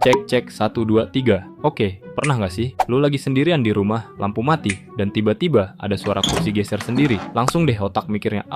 Cek cek 1 2 3. Oke, pernah nggak sih lu lagi sendirian di rumah, lampu mati, dan tiba-tiba ada suara kursi geser sendiri? Langsung deh otak mikirnya,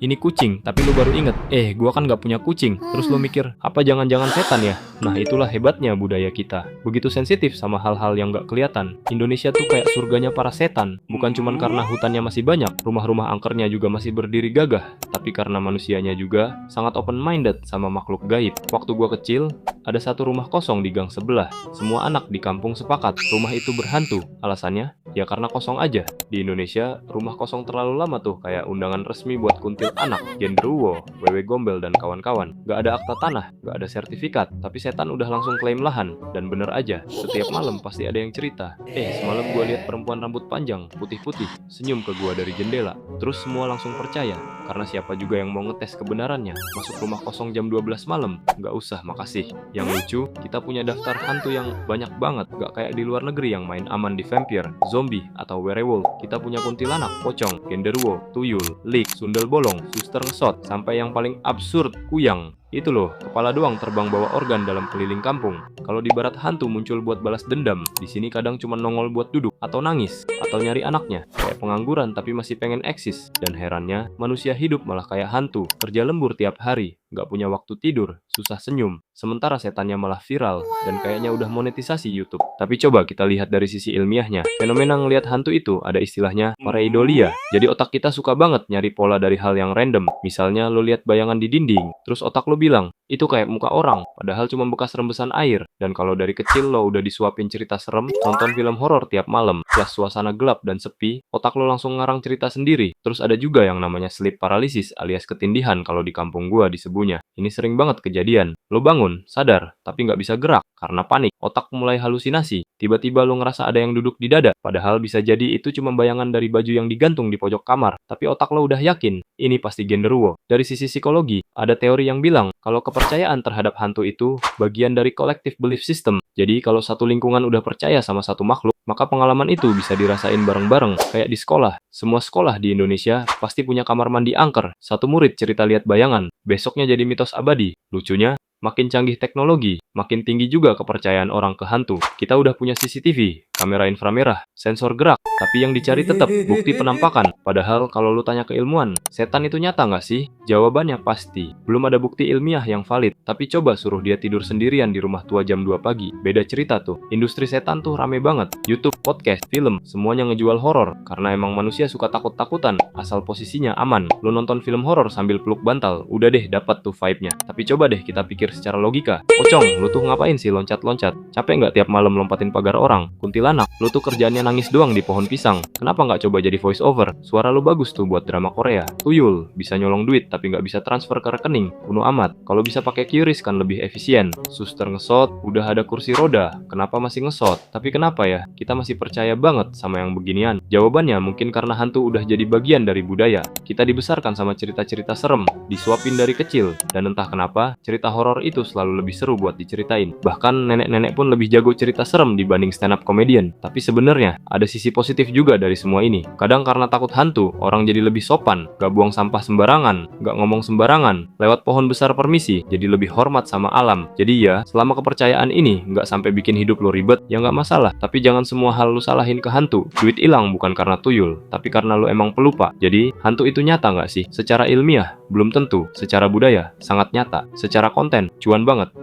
ini kucing, tapi lu baru inget, gua kan nggak punya kucing. Terus lu mikir, apa jangan-jangan setan ya? Nah, itulah hebatnya budaya kita. Begitu sensitif sama hal-hal yang nggak kelihatan. Indonesia tuh kayak surganya para setan. Bukan cuman karena hutannya masih banyak, rumah-rumah angkernya juga masih berdiri gagah, tapi karena manusianya juga sangat open-minded sama makhluk gaib. Waktu gua kecil, ada satu rumah kosong di gang sebelah. Semua anak di kampung sepakat rumah itu berhantu. Alasannya? Ya karena kosong aja. Di Indonesia, rumah kosong terlalu lama tuh kayak undangan resmi buat kuntil anak, genderuwo, wewe gombel, dan kawan-kawan. Gak ada akta tanah, gak ada sertifikat, tapi setan udah langsung klaim lahan. Dan bener aja, setiap malam pasti ada yang cerita. Semalam gua lihat perempuan rambut panjang, putih-putih, senyum ke gua dari jendela. Terus semua langsung percaya, karena siapa juga yang mau ngetes kebenarannya. Masuk rumah kosong jam 12 malam? Gak usah, makasih. Yang lucu, kita punya daftar hantu yang banyak banget, gak kayak di luar negeri yang main aman di vampire, zombie, atau werewolf. Kita punya kuntilanak, pocong, genderuwo, tuyul, lik, sundel bolong, suster ngesot, sampai yang paling absurd, kuyang. Itu loh, kepala doang terbang bawa organ dalam keliling kampung. Kalau di barat hantu muncul buat balas dendam, di sini kadang cuma nongol buat duduk, atau nangis, atau nyari anaknya. Kayak pengangguran tapi masih pengen eksis. Dan herannya, manusia hidup malah kayak hantu, kerja lembur tiap hari, gak punya waktu tidur, susah senyum. Sementara setannya malah viral, dan kayaknya udah monetisasi YouTube. Tapi coba kita lihat dari sisi ilmiahnya. Fenomena ngelihat hantu itu ada istilahnya pareidolia. Jadi otak kita suka banget nyari pola dari hal yang random. Misalnya lo lihat bayangan di dinding, terus otak lo bilang, itu kayak muka orang, padahal cuma bekas rembesan air. Dan kalau dari kecil lo udah disuapin cerita serem, nonton film horor tiap malam, plus suasana gelap dan sepi, otak lo langsung ngarang cerita sendiri. Terus ada juga yang namanya sleep paralysis alias ketindihan kalau di kampung gua disebutnya. Ini sering banget kejadian. Lo bangun, sadar, tapi nggak bisa gerak karena panik. Otak mulai halusinasi. Tiba-tiba lo ngerasa ada yang duduk di dada, padahal bisa jadi itu cuma bayangan dari baju yang digantung di pojok kamar. Tapi otak lo udah yakin, ini pasti genderuwo. Dari sisi psikologi, ada teori yang bilang kalau kepercayaan terhadap hantu itu bagian dari collective belief system. Jadi kalau satu lingkungan udah percaya sama satu makhluk, maka pengalaman itu bisa dirasain bareng-bareng. Kayak di sekolah. Semua sekolah di Indonesia pasti punya kamar mandi angker. Satu murid cerita lihat bayangan, besoknya jadi mitos abadi. Lucunya, makin canggih teknologi, makin tinggi juga kepercayaan orang ke hantu. Kita udah punya CCTV, kamera inframerah, sensor gerak, tapi yang dicari tetap bukti penampakan. Padahal kalau lu tanya ke ilmuwan, setan itu nyata nggak sih? Jawabannya pasti. Belum ada bukti ilmiah yang valid, tapi coba suruh dia tidur sendirian di rumah tua jam 2 pagi. Beda cerita tuh. Industri setan tuh rame banget. YouTube, podcast, film, semuanya ngejual horor. Karena emang manusia suka takut-takutan, asal posisinya aman. Lu nonton film horor sambil peluk bantal, udah deh dapat tuh vibe-nya. Tapi coba deh kita pikir secara logika. Pocong, lu tuh ngapain sih loncat-loncat? Capek nggak tiap malam lompatin pagar orang? Kuntilanak, lu tuh kerjaannya nangis doang di pohon pisang. Kenapa nggak coba jadi voice over? Suara lu bagus tuh buat drama Korea. Tuyul, bisa nyolong duit tapi nggak bisa transfer ke rekening. Kuno amat. Kalau bisa pakai QRIS kan lebih efisien. Suster ngesot, udah ada kursi roda. Kenapa masih ngesot? Tapi kenapa ya? Kita masih percaya banget sama yang beginian. Jawabannya mungkin karena hantu udah jadi bagian dari budaya. Kita dibesarkan sama cerita-cerita serem, disuapin dari kecil. Dan entah kenapa, cerita horor itu selalu lebih seru buat diceritain. Bahkan nenek-nenek pun lebih jago cerita serem dibanding stand up comedian. Tapi sebenarnya ada sisi positif juga dari semua ini. Kadang karena takut hantu, orang jadi lebih sopan, gak buang sampah sembarangan, gak ngomong sembarangan, lewat pohon besar permisi, jadi lebih hormat sama alam. Jadi ya, selama kepercayaan ini gak sampai bikin hidup lo ribet, ya gak masalah. Tapi jangan semua hal lo salahin ke hantu. Duit hilang bukan karena tuyul, tapi karena lo emang pelupa. Jadi, hantu itu nyata gak sih? Secara ilmiah, belum tentu. Secara budaya, sangat nyata. Secara konten, cuan banget.